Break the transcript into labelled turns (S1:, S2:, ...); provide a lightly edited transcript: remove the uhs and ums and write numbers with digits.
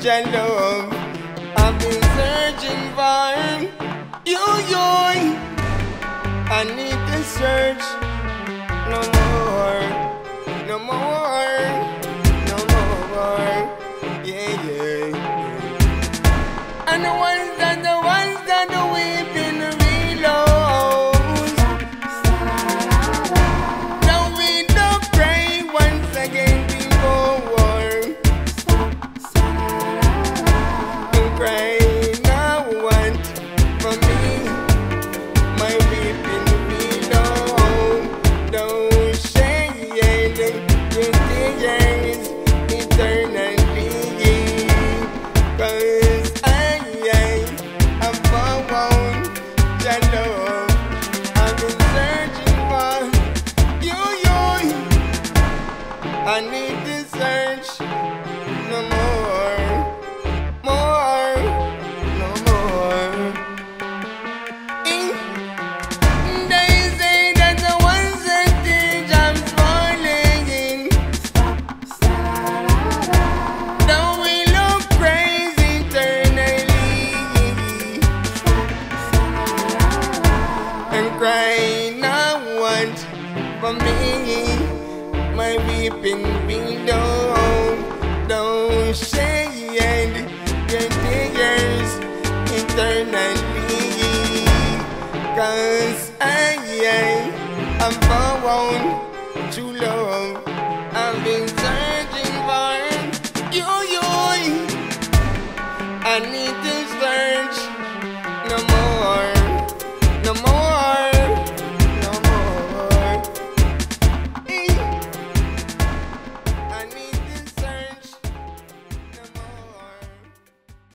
S1: your love. I've been searching for you. I need to search no more, no more, no more. Yeah, yeah. And the ones that are weeping willows. Now we don't pray once again before. Don't cry now want for me, my weeping willow. Don't shed your tears eternally, 'cause I'm found your love. I've been searching for you. I need to search no more, more, no more. They say that the ones that teach I'm falling. Though we look crazy eternally, and cry now want for me, my weeping willow. Don't shed your tears eternally, 'cause I'm found true love. I've been searching for you. I need to search